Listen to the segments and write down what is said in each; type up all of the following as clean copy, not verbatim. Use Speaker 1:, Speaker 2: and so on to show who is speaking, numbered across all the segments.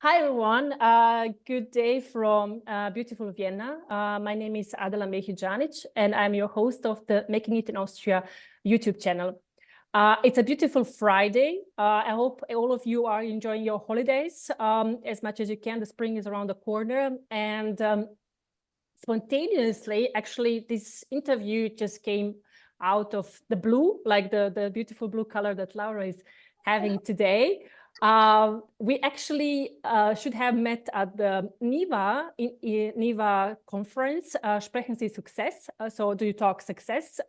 Speaker 1: Hi, everyone. Good day from beautiful Vienna. My name is Adela Mehijanic, and I'm your host of the Making It in Austria YouTube channel. It's a beautiful Friday. I hope all of you are enjoying your holidays as much as you can. The spring is around the corner. And spontaneously, actually, this interview just came out of the blue, like the beautiful blue color that Laura is having today. We actually should have met at the NIVA conference, Sprechen Sie Success. So do you talk success?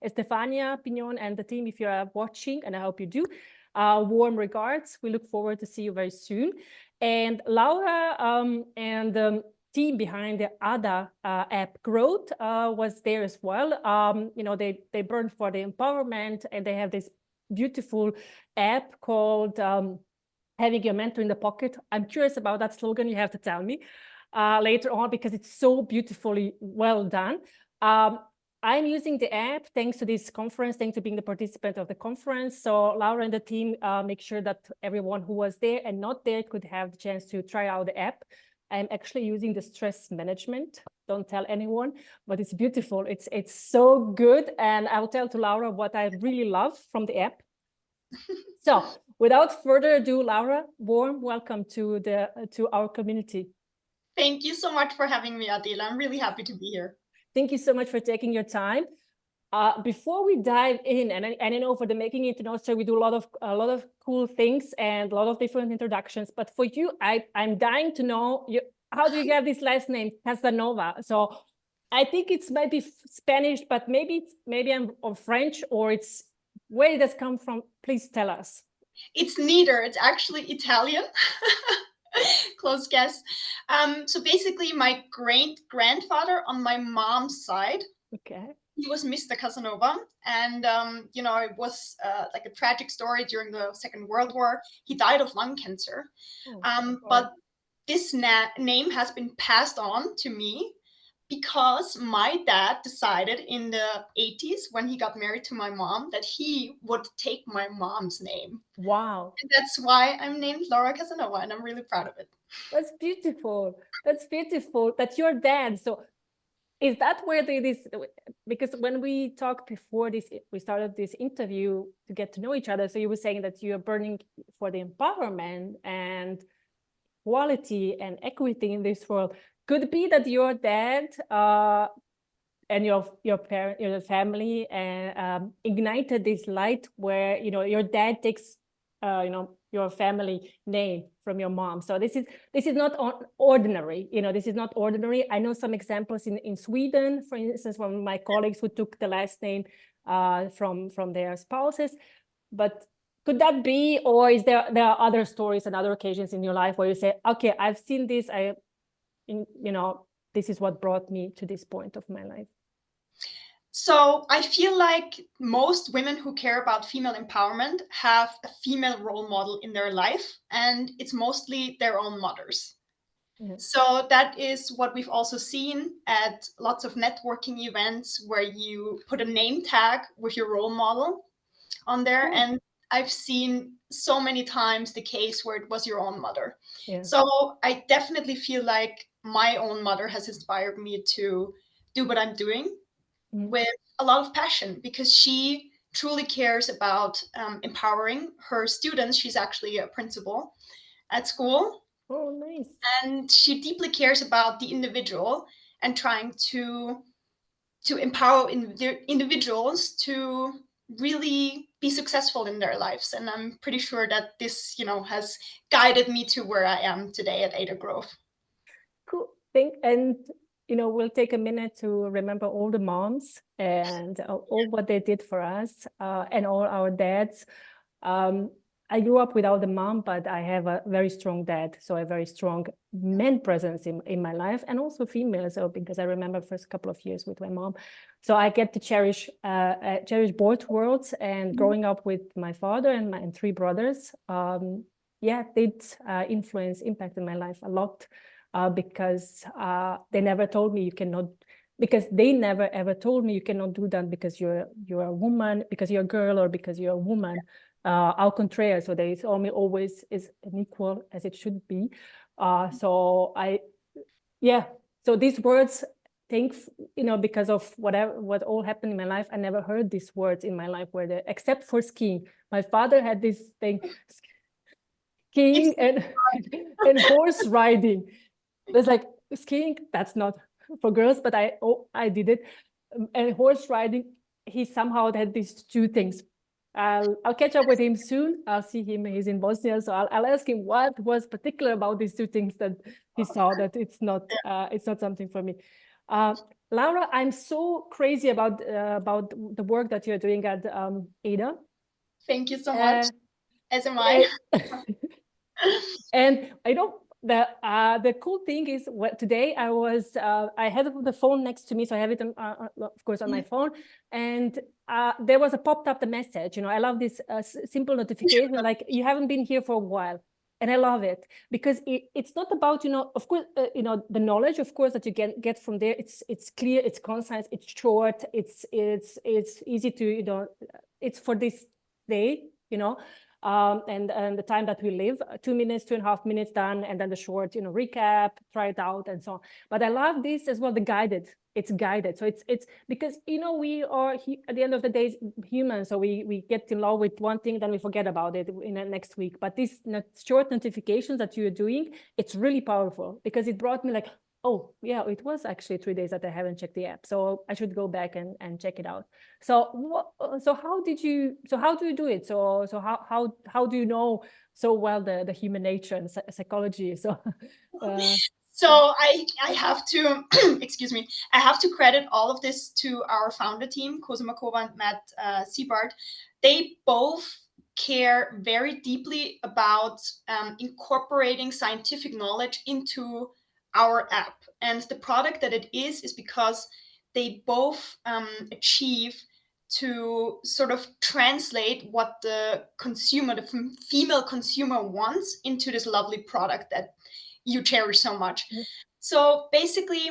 Speaker 1: Estefania Pignon and the team, if you are watching, and I hope you do, warm regards. We look forward to see you very soon. And Laura and the team behind the ADA app growth was there as well. They burn for the empowerment, and they have this beautiful app called Having Your Mentor in the Pocket. I'm curious about that slogan. You have to tell me later on, because it's so beautifully well done. I'm using the app thanks to this conference, thanks to being the participant of the conference. So Laura and the team make sure that everyone who was there and not there could have the chance to try out the app. I'm actually using the stress management. Don't tell anyone, but it's beautiful. It's so good. And I'll tell to Laura what I really love from the app. So without further ado, Laura, warm welcome to our community.
Speaker 2: Thank you so much for having me, Adela. I'm really happy to be here.
Speaker 1: Thank you so much for taking your time. Before we dive in, and I know for the Making It in Austria, we do a lot of cool things and a lot of different introductions. But for you, I'm dying to know how do you get this last name, Casanova? So I think it's maybe Spanish, but maybe I'm or French, or it's where it has come from. Please tell us.
Speaker 2: It's neither. It's actually Italian. Close guess. So basically, my great-grandfather on my mom's side,
Speaker 1: Okay.
Speaker 2: he was Mr. Casanova. And, it was like a tragic story during the Second World War. He died of lung cancer. But this name has been passed on to me because my dad decided in the 80s, when he got married to my mom, that he would take my mom's name.
Speaker 1: Wow.
Speaker 2: And that's why I'm named Laura Casanova, and I'm really proud of it.
Speaker 1: That's beautiful. That's beautiful. That's your dad. So is that where this, because when we talked before this, we started this interview to get to know each other. So you were saying that you're burning for the empowerment and equality and equity in this world. Could it be that your dad and your parent, your family, and ignited this light where your dad takes your family name from your mom? So this is not ordinary. This is not ordinary. I know some examples in Sweden, for instance, one of my colleagues who took the last name from their spouses. But could that be, or is there are other stories and other occasions in your life where you say, okay, I've seen this, this is what brought me to this point of my life?
Speaker 2: So I feel like most women who care about female empowerment have a female role model in their life, and it's mostly their own mothers.
Speaker 1: Yeah.
Speaker 2: So that is what we've also seen at lots of networking events where you put a name tag with your role model on there.
Speaker 1: Oh.
Speaker 2: And I've seen so many times the case where it was your own mother.
Speaker 1: Yeah.
Speaker 2: So I definitely feel like my own mother has inspired me to do what I'm doing with a lot of passion, because she truly cares about empowering her students. She's actually a principal at school.
Speaker 1: Oh, nice.
Speaker 2: And she deeply cares about the individual and trying to empower individuals to really be successful in their lives. And I'm pretty sure that this, has guided me to where I am today at Ada Grove.
Speaker 1: Cool. And we'll take a minute to remember all the moms and all what they did for us and all our dads. I grew up without a mom, but I have a very strong dad, so a very strong man presence in my life, and also female. So because I remember first couple of years with my mom, so I get to cherish both worlds. And growing up with my father and my three brothers, did impacted my life a lot. Because they never told me you cannot, because they never ever told me you cannot do that because you're a woman, because you're a girl, or because you're a woman. au contraire. So there is always is an equal as it should be. So so these words, because of what all happened in my life, I never heard these words in my life except for skiing. My father had this thing, skiing and horse riding. There's like skiing, that's not for girls, but I did it. And horse riding, he somehow had these two things. I'll catch up with him soon. I'll see him. He's in Bosnia, so I'll ask him what was particular about these two things that he saw that it's not something for me. Laura, I'm so crazy about the work that you're doing at Ada.
Speaker 2: Thank you so much. As am I.
Speaker 1: And I know the cool thing is today I had the phone next to me, so I have it of course on my phone, and there was a popped up the message. I love this simple notification like you haven't been here for a while, and I love it because it's not about of course the knowledge of course that you get from there. It's clear, it's concise, it's short, it's easy to it's for this day and the time that we live, 2 minutes, 2.5 minutes done, and then the short, recap, try it out, and so on. But I love this as well, it's guided. So it's because, we are, at the end of the day, humans, so we get in love with one thing, then we forget about it in the next week. But these short notifications that you're doing, it's really powerful because it brought me like, oh, yeah, it was actually 3 days that I haven't checked the app. So I should go back and check it out. So how do you do it? So how do you know so well the human nature and psychology? So
Speaker 2: I have to, excuse me, I have to credit all of this to our founder team, Cosima Kova and Matt Seabart. They both care very deeply about incorporating scientific knowledge into our app. And the product that it is because they both achieve to sort of translate what the consumer, the female consumer wants into this lovely product that you cherish so much. Mm-hmm. So basically,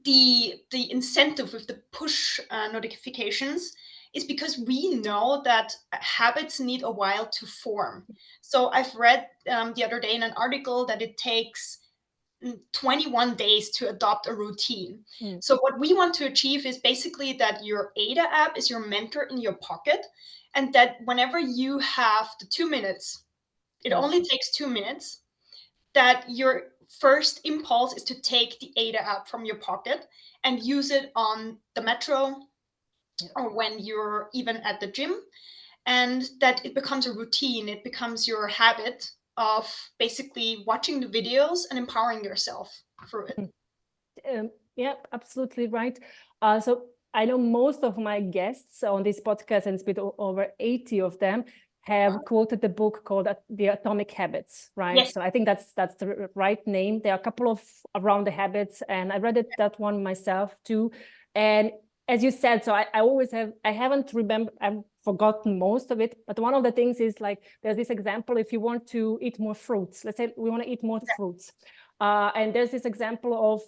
Speaker 2: the incentive with the push notifications is because we know that habits need a while to form. So I've read the other day in an article that it takes 21 days to adopt a routine. So what we want to achieve is basically that your Ada app is your mentor in your pocket, and that whenever you have the 2 minutes, it only takes 2 minutes, that your first impulse is to take the Ada app from your pocket and use it on the metro or when you're even at the gym, and that it becomes a routine. It becomes your habit of basically watching the videos and empowering yourself through it.
Speaker 1: Yeah, absolutely right. So I know most of my guests on this podcast, and it's been over 80 of them, have quoted the book called The Atomic Habits, right? Yes. So I think that's the right name. There are a couple of around the habits, and I read that one myself too. And as you said, so I always have, I've forgotten most of it, but one of the things is like, there's this example, if you want to eat more fruits, let's say we want to eat more fruits. And there's this example of,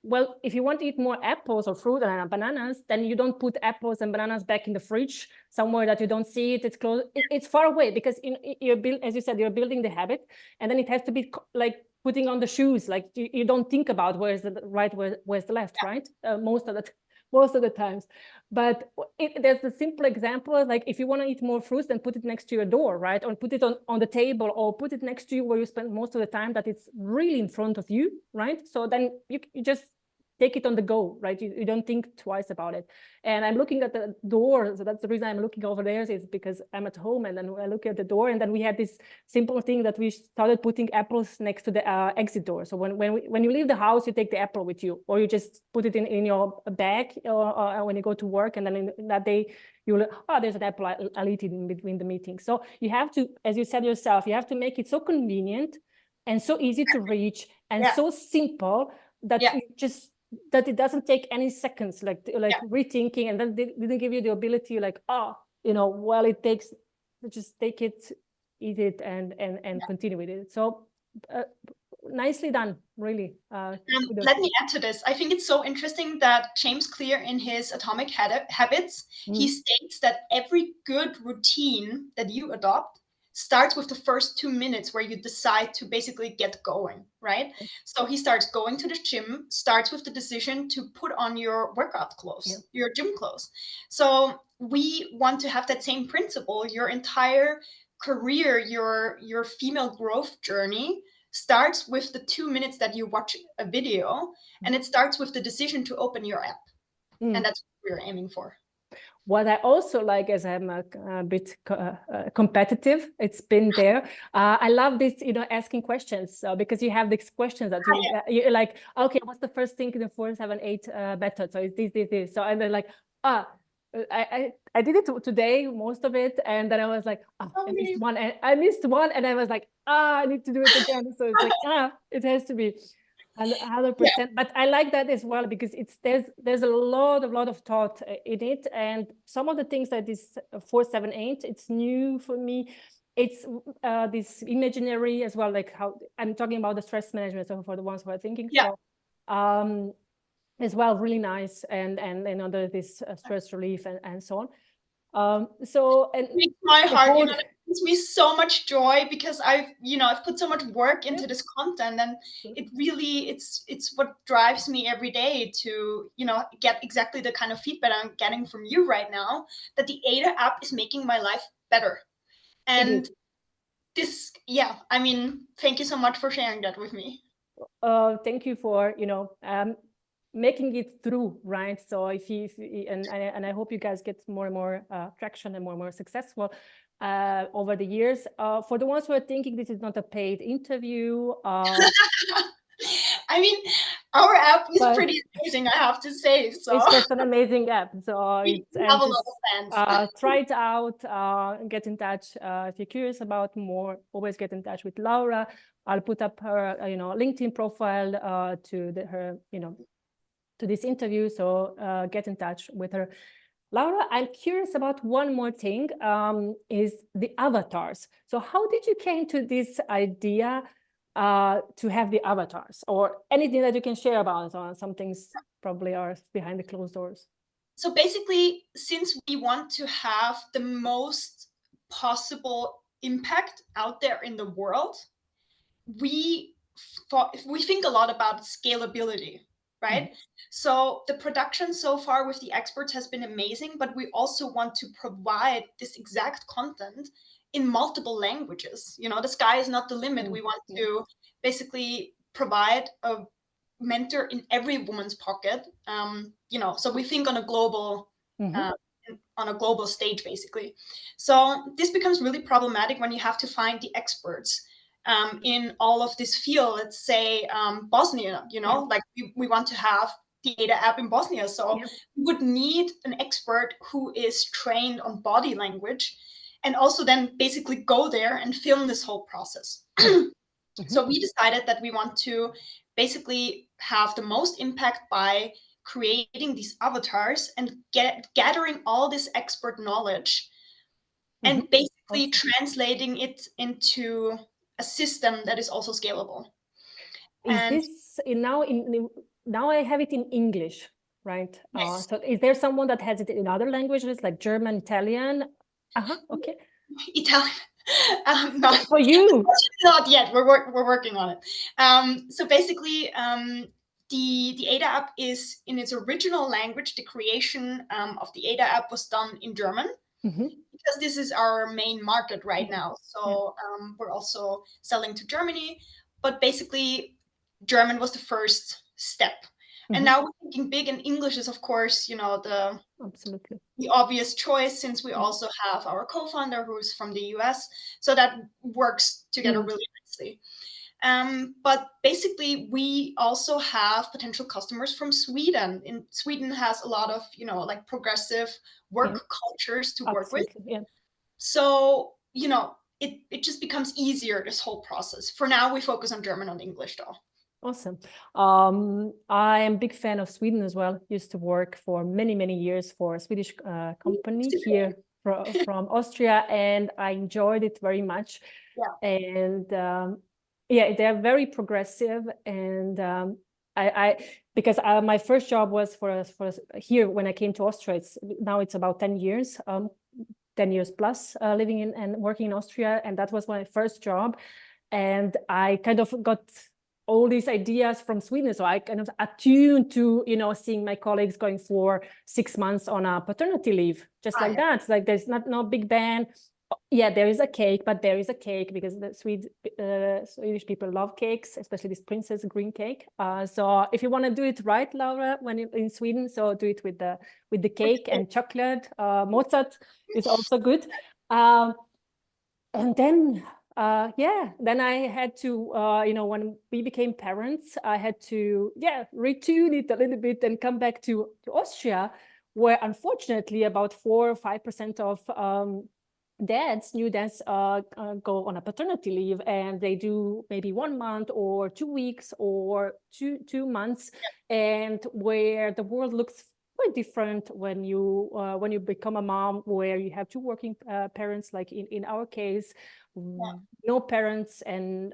Speaker 1: well, if you want to eat more apples or fruit and bananas, then you don't put apples and bananas back in the fridge somewhere that you don't see it. It's close. It's far away because as you said, you're building the habit, and then it has to be like putting on the shoes. Like you don't think about where's the right, where's the left, right? Most of the times. But there's a simple example, like if you want to eat more fruits, then put it next to your door, right? Or put it on the table, or put it next to you where you spend most of the time, that it's really in front of you, right? So then you just take it on the go, right? You don't think twice about it. And I'm looking at the door, so that's the reason I'm looking over there, is because I'm at home, and then I look at the door, and then we had this simple thing that we started putting apples next to the exit door. So when you leave the house, you take the apple with you, or you just put it in your bag, or when you go to work, and then in that day, you'll, there's an apple, I'll eat it in between the meetings. So you have to, as you said yourself, you have to make it so convenient and so easy to reach and so simple that you just, that it doesn't take any seconds, like rethinking, and then they didn't give you the ability, like, well, it takes to just take it, eat it, and continue with it. So nicely done, really.
Speaker 2: Let me add to this. I think it's so interesting that James Clear, in his Atomic Habits, he states that every good routine that you adopt starts with the first 2 minutes where you decide to basically get going, right? So he starts going to the gym, starts with the decision to put on your workout clothes, your gym clothes. So we want to have that same principle. Your entire career, your female growth journey starts with the 2 minutes that you watch a video, and it starts with the decision to open your app. And that's what we're aiming for.
Speaker 1: What I also like, as I'm a bit competitive, it's been there. I love this, asking questions, because you have these questions that you're like, okay, what's the first thing in the 478 method? So it's this. So, and then like, I did it today, most of it, and then I was like, I missed one, and I was like, I need to do it again. So it's like, it has to be 100%. But I like that as well, because there's a lot of thought in it, and some of the things that is 478, it's new for me. It's this imaginary as well, like how I'm talking about the stress management, so for the ones who are thinking. So as well, really nice, and under this stress relief and so on. So, and
Speaker 2: it makes my heart, it gives me so much joy, because I've put so much work into this content, and it really, it's what drives me every day to, get exactly the kind of feedback I'm getting from you right now, that the Ada app is making my life better. And this, I mean, thank you so much for sharing that with me.
Speaker 1: Thank you for, making it through, right? So if you and I hope you guys get more and more traction and more and more successful over the years. For the ones who are thinking this is not a paid interview,
Speaker 2: I mean, our app is pretty amazing, I have to say. So
Speaker 1: it's just an amazing app. So
Speaker 2: we have a lot of fans.
Speaker 1: Try it out. Get in touch if you're curious about more. Always get in touch with Laura. I'll put up her, LinkedIn profile to her, to this interview. So get in touch with her. Laura, I'm curious about one more thing, is the avatars. So how did you came to this idea to have the avatars, or anything that you can share about it? Some things probably are behind the closed doors.
Speaker 2: So basically, since we want to have the most possible impact out there in the world, we think a lot about scalability, right? So the production so far with the experts has been amazing, but we also want to provide this exact content in multiple languages. The sky is not the limit. We want to basically provide a mentor in every woman's pocket. So we think on a global stage, basically. So this becomes really problematic when you have to find the experts in all of this field. Let's say Bosnia, like we want to have the Ada app in Bosnia. So we would need an expert who is trained on body language, and also then basically go there and film this whole process. So we decided that we want to basically have the most impact by creating these avatars and gathering all this expert knowledge and basically translating it into a system that is also scalable.
Speaker 1: Is this now I have it in English, right? Yes. So is there someone that has it in other languages, like German, Italian? Okay.
Speaker 2: Italian. Not
Speaker 1: for you.
Speaker 2: Not yet. We're working on it. So basically, the Ada app is in its original language. The creation of the Ada app was done in German, because this is our main market right now. So we're also selling to Germany, but basically German was the first step. And now we're thinking big, and English is, of course, the obvious choice, since we also have our co-founder who's from the US. So that works together really nicely. But basically, we also have potential customers from Sweden. Sweden has a lot of, like progressive work cultures to work with. So, it just becomes easier, this whole process. For now, we focus on German and English, though.
Speaker 1: Awesome. I am a big fan of Sweden as well. Used to work for many, many years for a Swedish company here from Austria, and I enjoyed it very much. And Yeah, they're very progressive, and because my first job was for here when I came to Austria. Now it's about 10 years, 10 years plus living in and working in Austria, and that was my first job, and I kind of got all these ideas from Sweden, so I kind of attuned to seeing my colleagues going for 6 months on a paternity leave, just like that. It's like there's no big bang. Yeah, there is a cake, but there is a cake because the Swedish people love cakes, especially this princess green cake. So if you want to do it right, Laura, when you're in Sweden, so do it with the cake and chocolate. Mozart is also good. And then then I had to, when we became parents, I had to, retune it a little bit and come back to Austria, where unfortunately about 4 or 5% of new dads go on a paternity leave, and they do maybe 1 month or 2 weeks or two months, and where the world looks quite different when you become a mom, where you have two working parents, like in our case, no parents and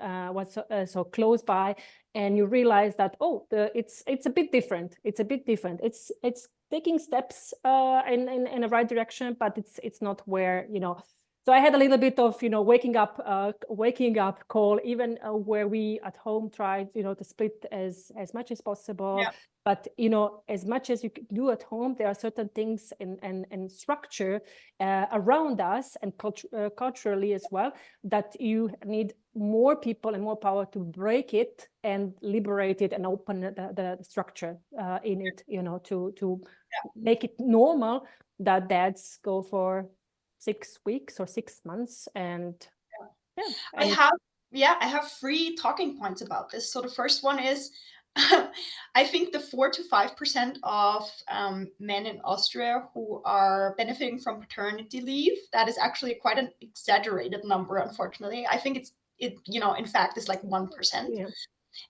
Speaker 1: so close by, and you realize that it's a bit different. It's a bit different. It's taking steps in the right direction, but it's not where So I had a little bit of waking up call, even where we at home tried to split as much as possible.
Speaker 2: Yeah.
Speaker 1: But as much as you can do at home, there are certain things and structure around us and culturally as well, that you need more people and more power to break it and liberate it and open the structure in it, to make it normal that dads go for 6 weeks or 6 months. And
Speaker 2: I have 3 talking points about this. So the first one is I think the 4 to 5% of men in Austria who are benefiting from paternity leave, that is actually quite an exaggerated number, unfortunately. I think in fact, it's like 1%.
Speaker 1: Yeah.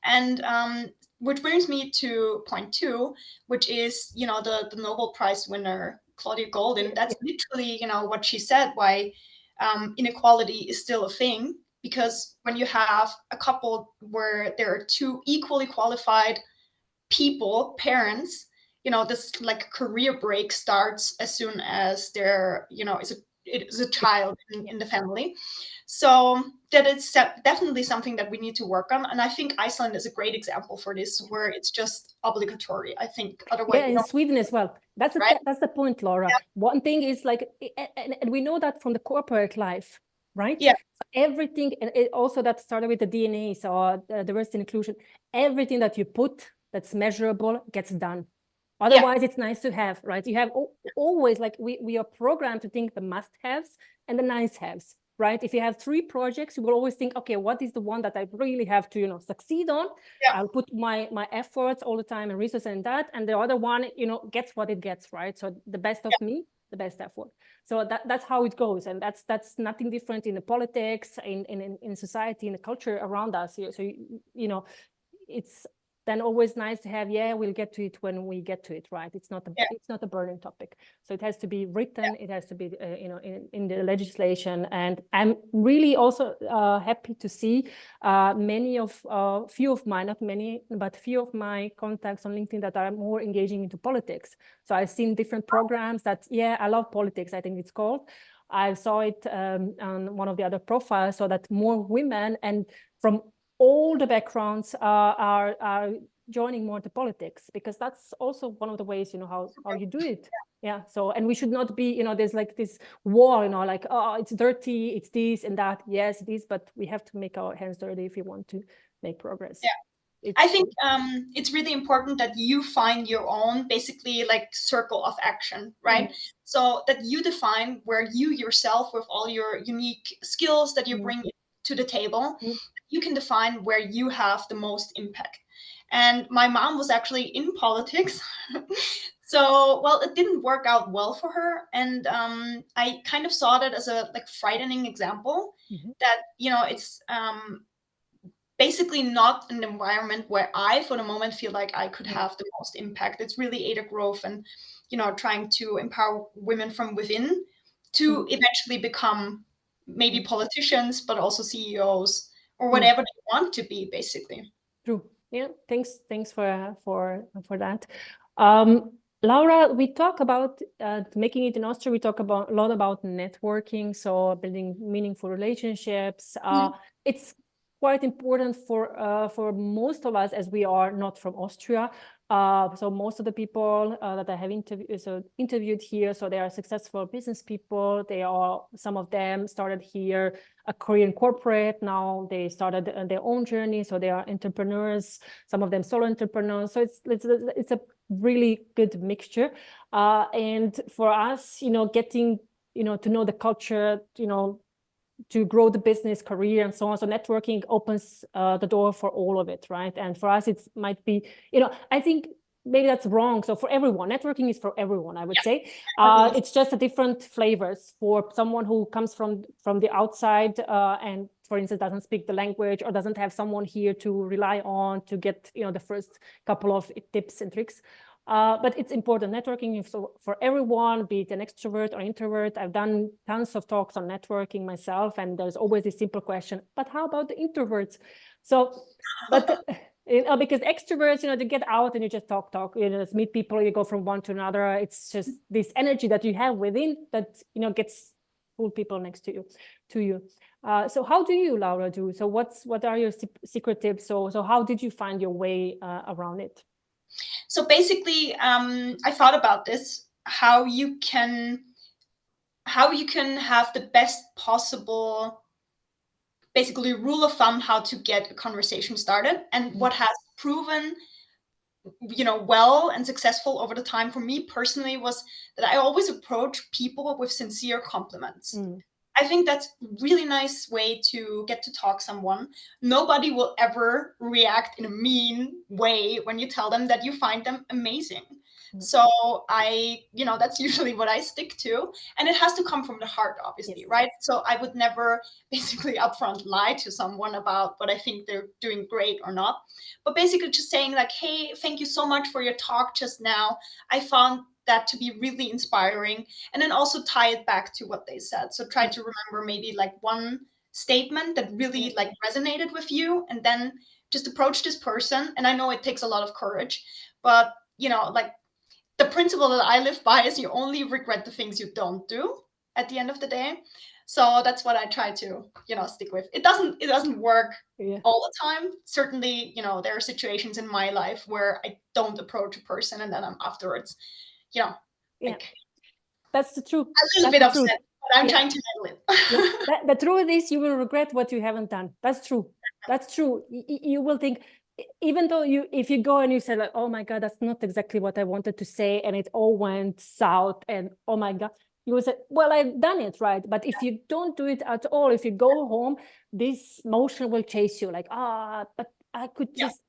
Speaker 2: And which brings me to point 2, which is, the Nobel Prize winner, Claudia Goldin. That's literally, what she said, why inequality is still a thing. Because when you have a couple where there are 2 equally qualified people, parents, this like career break starts as soon as there, is a child in the family. So that it's definitely something that we need to work on. And I think Iceland is a great example for this, where it's just obligatory. I think otherwise.
Speaker 1: Yeah, in Sweden as well. That's the point, Laura. One thing is like, and we know that from the corporate life, right?
Speaker 2: Yeah.
Speaker 1: So everything, and also that started with the DNA, so diversity and inclusion. Everything that you put that's measurable gets done. Otherwise, it's nice to have, right? You have always, like, we are programmed to think the must-haves and the nice-haves, right? If you have 3 projects, you will always think, okay, what is the one that I really have to, succeed on?
Speaker 2: Yeah.
Speaker 1: I'll put my efforts all the time and resources in that, and the other one, gets what it gets, right? So the best of me, the best effort. So that's how it goes, and that's nothing different in the politics, in society, in the culture around us. So it's then always nice to have, we'll get to it when we get to it, right? It's not a burning topic. So it has to be written, it has to be, in the legislation. And I'm really also happy to see few of my, not many, but few of my contacts on LinkedIn that are more engaging into politics. So I've seen different programs that, I love politics, I think it's called. I saw it on one of the other profiles, so that more women and from all the backgrounds are joining more to politics, because that's also one of the ways, how you do it. Yeah. So, and we should not be, there's like this war, like, oh, it's dirty, it's this and that. Yes, it is, but we have to make our hands dirty if we want to make progress.
Speaker 2: Yeah. I think it's really important that you find your own, basically, like, circle of action, right? So that you define where you yourself, with all your unique skills that you bring to the table, you can define where you have the most impact. And my mom was actually in politics. So, well, it didn't work out well for her. And I kind of saw that as a frightening example that, it's basically not an environment where I, for the moment, feel like I could have the most impact. It's really Ada Grove and, trying to empower women from within to eventually become maybe politicians, but also CEOs or whatever they want to be, basically.
Speaker 1: True. Yeah. Thanks for that. Laura, we talk about making it in Austria. We talk about a lot about networking, so building meaningful relationships. It's quite important for most of us, as we are not from Austria. So most of the people that I have interviewed here, so they are successful business people. Some of them started here a Korean corporate. Now they started their own journey, so they are entrepreneurs. Some of them solo entrepreneurs. So it's a really good mixture. And for us, getting to know the culture, to grow the business career and so on. So networking opens the door for all of it, right? And for us, it might be, I think maybe that's wrong. So for everyone, networking is for everyone, I would say. It's just a different flavors for someone who comes from the outside and, for instance, doesn't speak the language or doesn't have someone here to rely on to get, the first couple of tips and tricks. But it's important. Networking is for everyone, be it an extrovert or introvert. I've done tons of talks on networking myself, and there's always this simple question, but how about the introverts? So, but because extroverts, to get out and you just talk, just meet people, you go from one to another. It's just this energy that you have within that, gets pull people next to you. So how do you, Laura, do? So what are your secret tips? So how did you find your way around it?
Speaker 2: So basically, I thought about this, how you can have the best possible, basically, rule of thumb how to get a conversation started. And what has proven well and successful over the time for me personally was that I always approach people with sincere compliments. I think that's a really nice way to get to talk someone. Nobody will ever react in a mean way when you tell them that you find them amazing. So that's usually what I stick to. And it has to come from the heart, obviously, right? So I would never basically upfront lie to someone about what I think they're doing great or not. But basically just saying like, hey, thank you so much for your talk just now. I found that to be really inspiring, and then also tie it back to what they said. So try to remember maybe like one statement that really like resonated with you, and then just approach this person. And I know it takes a lot of courage, but like the principle that I live by is you only regret the things you don't do at the end of the day. So that's what I try to stick with. It doesn't work all the time. Certainly, there are situations in my life where I don't approach a person and then I'm afterwards like
Speaker 1: that's the truth.
Speaker 2: A little bit upset, but I'm trying to handle it.
Speaker 1: The truth is you will regret what you haven't done. That's true. That's true. You will think, even though if you go and you say like, oh my God, that's not exactly what I wanted to say, and it all went south, and oh my God, you will say, well, I've done it, right? But if you don't do it at all, if you go home, this motion will chase you like, but I could just,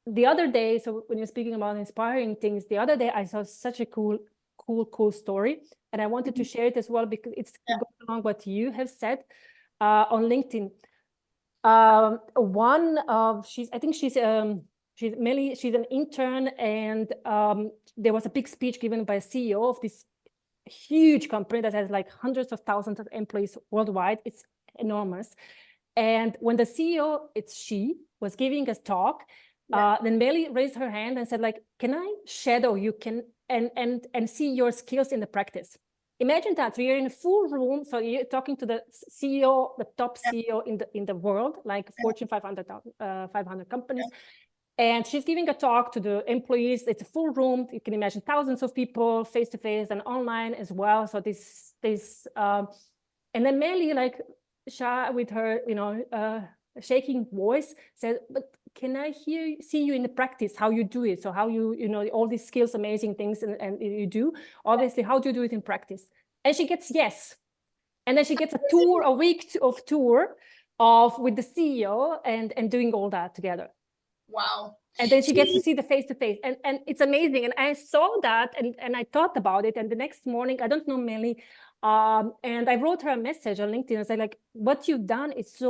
Speaker 1: the other day, so when you're speaking about inspiring things, the other day I saw such a cool story, and I wanted to share it as well because it's going along what you have said on LinkedIn. She's an intern, and there was a big speech given by a CEO of this huge company that has like hundreds of thousands of employees worldwide. It's enormous. And when the CEO, she was giving a talk, then Melly raised her hand and said like, can I shadow you and see your skills in the practice? Imagine that. So you're in a full room. So you're talking to the CEO, the top CEO in the world, like Fortune 500 companies. And she's giving a talk to the employees. It's a full room. You can imagine thousands of people face to face and online as well. So and then Melly, like shy with her, shaking voice, said, but can I see you in the practice, how you do it? So how all these skills, amazing things, and you do, obviously, how do you do it in practice? And she gets yes. And then she gets a week of tour with the CEO and doing all that together.
Speaker 2: Wow.
Speaker 1: And then she gets to see the face-to-face. And it's amazing. And I saw that and I thought about it. And the next morning, I don't know Melly, and I wrote her a message on LinkedIn. I said, like, what you've done is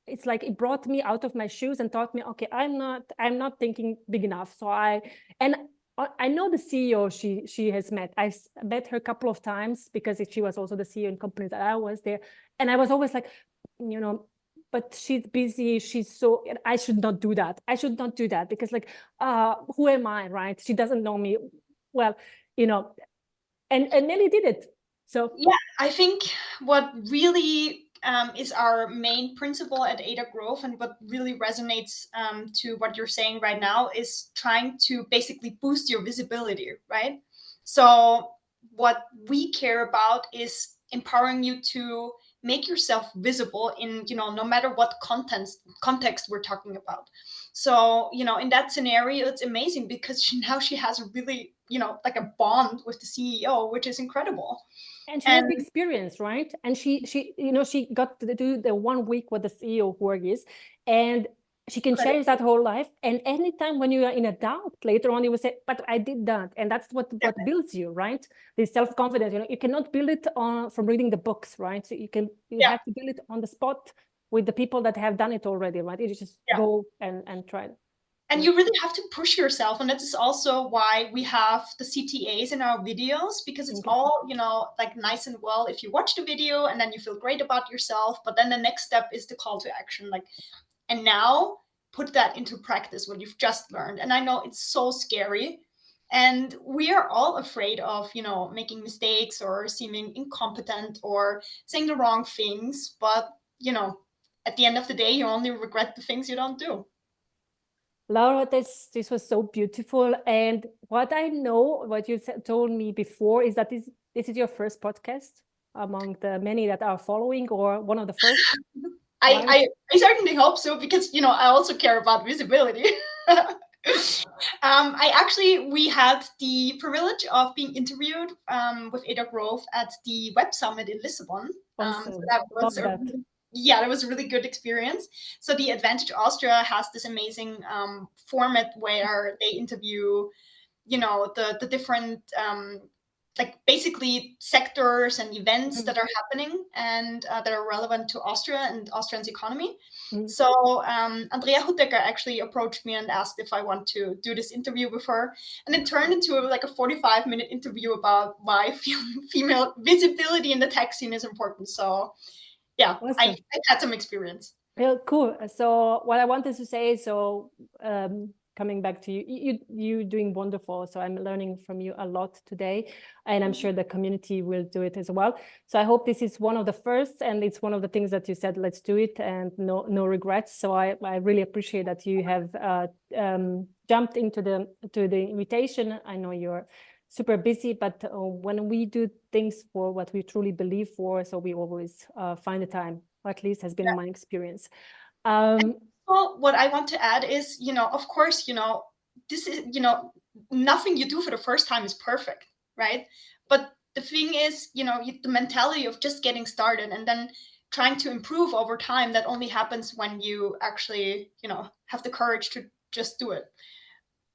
Speaker 1: it's like it brought me out of my shoes and taught me, okay, I'm not thinking big enough. So I know the CEO she has met. I met her a couple of times because she was also the CEO in companies that I was there. And I was always like, but she's busy. I should not do that. I should not do that because like, who am I, right? She doesn't know me well, and Nelly did it. So
Speaker 2: yeah, I think what really is our main principle at Ada Grove, and what really resonates to what you're saying right now, is trying to basically boost your visibility, right? So what we care about is empowering you to make yourself visible in, no matter what context we're talking about. So, in that scenario, it's amazing because now she has a really, like a bond with the CEO, which is incredible.
Speaker 1: And she has the experience, right? And she got to do the 1 week with the CEO of Worgis, and she can change that whole life. And anytime when you are in a doubt later on, you will say, but I did that. And that's what builds you, right? This self-confidence. You cannot build it from reading the books, right? So you have to build it on the spot with the people that have done it already, right? You just go and try it.
Speaker 2: And you really have to push yourself. And that is also why we have the CTAs in our videos, because it's all, like nice and well if you watch the video and then you feel great about yourself. But then the next step is the call to action. Like, and now put that into practice, what you've just learned. And I know it's so scary. And we are all afraid of, making mistakes or seeming incompetent or saying the wrong things. But, at the end of the day, you only regret the things you don't do.
Speaker 1: Laura, this was so beautiful. And what I know, what you told me before, is that this is your first podcast among the many that are following, or one of the first.
Speaker 2: I certainly hope so, because I also care about visibility. We had the privilege of being interviewed with Ada Grove at the Web Summit in Lisbon.
Speaker 1: Awesome.
Speaker 2: So that was that was a really good experience. So the Advantage Austria has this amazing format where they interview, the different like basically sectors and events that are happening and that are relevant to Austria and Austrian's economy. So Andrea Huttecker actually approached me and asked if I want to do this interview with her. And it turned into like a 45-minute interview about why female visibility in the tech scene is important. So yeah, awesome. I had some experience.
Speaker 1: Well, cool. So what I wanted to say, coming back to you doing wonderful. So I'm learning from you a lot today, and I'm sure the community will do it as well. So I hope this is one of the first, and it's one of the things that you said, let's do it, and no regrets. So I really appreciate that you have jumped into the invitation. I know you're super busy, but when we do things for what we truly believe for, so we always find the time, or at least has been my experience.
Speaker 2: Well, what I want to add is, of course, this is, nothing you do for the first time is perfect, right? But the thing is, the mentality of just getting started and then trying to improve over time, that only happens when you actually, have the courage to just do it,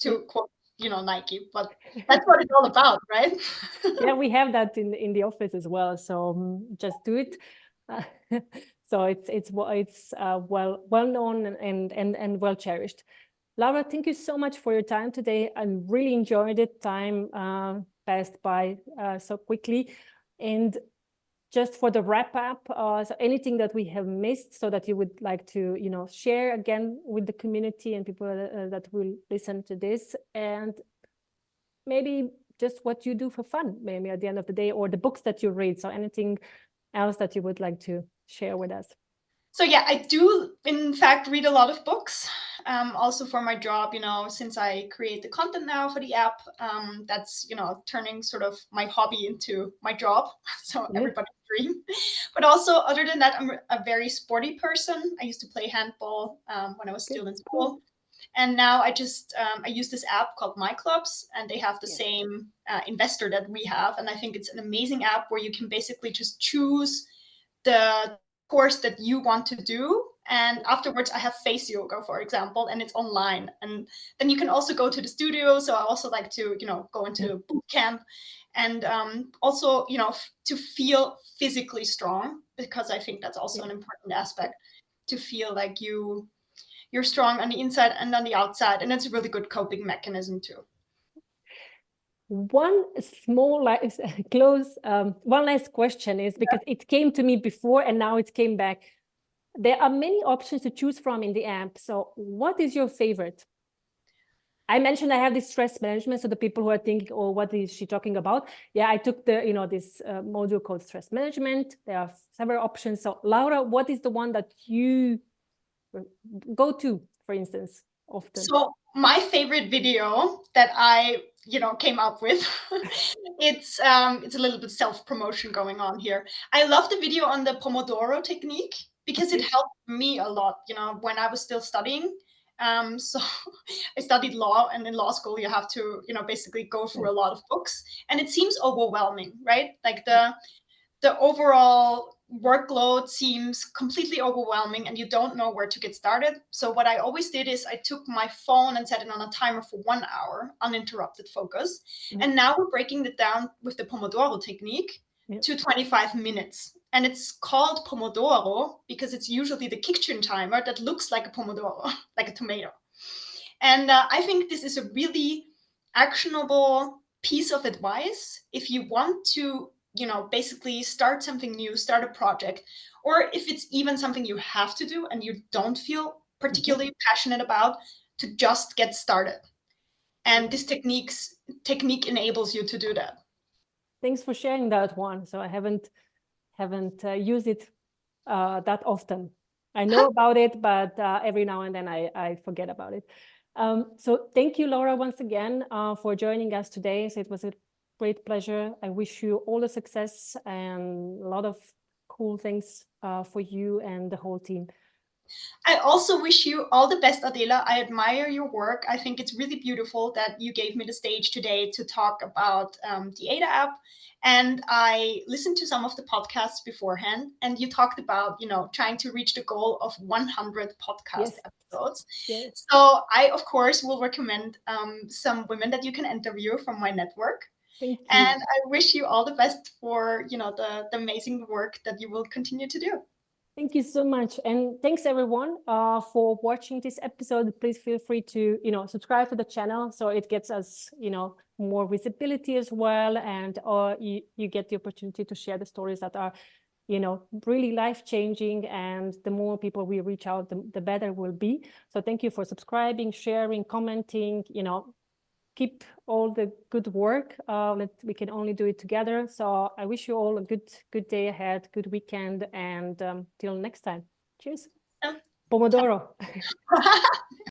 Speaker 2: to quote, Nike. But that's what it's all about, right?
Speaker 1: Yeah, we have that in the office as well. So just do it. So it's well known and well cherished. Laura, thank you so much for your time today. I really enjoyed it. Time passed by so quickly. And just for the wrap up, so anything that we have missed, so that you would like to share again with the community and people that will listen to this, and maybe just what you do for fun, maybe at the end of the day, or the books that you read. So anything else that you would like to share with us?
Speaker 2: So yeah, I do in fact read a lot of books, also for my job, since I create the content now for the app, that's, turning sort of my hobby into my job. So everybody's dream. But also other than that, I'm a very sporty person. I used to play handball when I was still in school. And now I use this app called My Clubs, and they have the same investor that we have. And I think it's an amazing app where you can basically just choose the course that you want to do, and afterwards I have face yoga, for example, and it's online, and then you can also go to the studio. So I also like to go into boot camp, and also to feel physically strong, because I think that's also an important aspect, to feel like you're strong on the inside and on the outside, and it's a really good coping mechanism too.
Speaker 1: One small one last question is, because it came to me before and now it came back. there are many options to choose from in the app. So what is your favorite? I mentioned I have this stress management. So the people who are thinking, oh, what is she talking about? Yeah, I took the, this module called stress management. There are several options. So Laura, what is the one that you go to, for instance, often?
Speaker 2: So my favorite video that I, came up with, it's a little bit self-promotion going on here. I love the video on the Pomodoro technique because it helped me a lot, when I was still studying. So I studied law, and in law school you have to, basically go through a lot of books, and it seems overwhelming, right? Like the overall workload seems completely overwhelming and you don't know where to get started. So what I always did is I took my phone and set it on a timer for 1 hour, uninterrupted focus. And now we're breaking it down with the Pomodoro technique to 25 minutes. And it's called Pomodoro because it's usually the kitchen timer that looks like a Pomodoro, like a tomato. And I think this is a really actionable piece of advice if you want to basically start something new, start a project, or if it's even something you have to do and you don't feel particularly passionate about, to just get started. And this technique enables you to do that.
Speaker 1: Thanks for sharing that one. So I haven't used it that often. I know about it, but every now and then I forget about it. So thank you, Laura, once again for joining us today. So it was a great pleasure. I wish you all the success and a lot of cool things for you and the whole team.
Speaker 2: I also wish you all the best, Adela. I admire your work. I think it's really beautiful that you gave me the stage today to talk about the Ada app. And I listened to some of the podcasts beforehand, and you talked about, trying to reach the goal of 100 podcast episodes.
Speaker 1: Yes.
Speaker 2: So I, of course, will recommend some women that you can interview from my network.
Speaker 1: Thank you.
Speaker 2: And I wish you all the best for, the amazing work that you will continue to do.
Speaker 1: Thank you so much. And thanks everyone for watching this episode. Please feel free to, subscribe to the channel so it gets us, more visibility as well. And you get the opportunity to share the stories that are, really life-changing. And the more people we reach out, the better it will be. So thank you for subscribing, sharing, commenting, keep all the good work. We can only do it together. So I wish you all a good day ahead, good weekend, and till next time. Cheers. Pomodoro.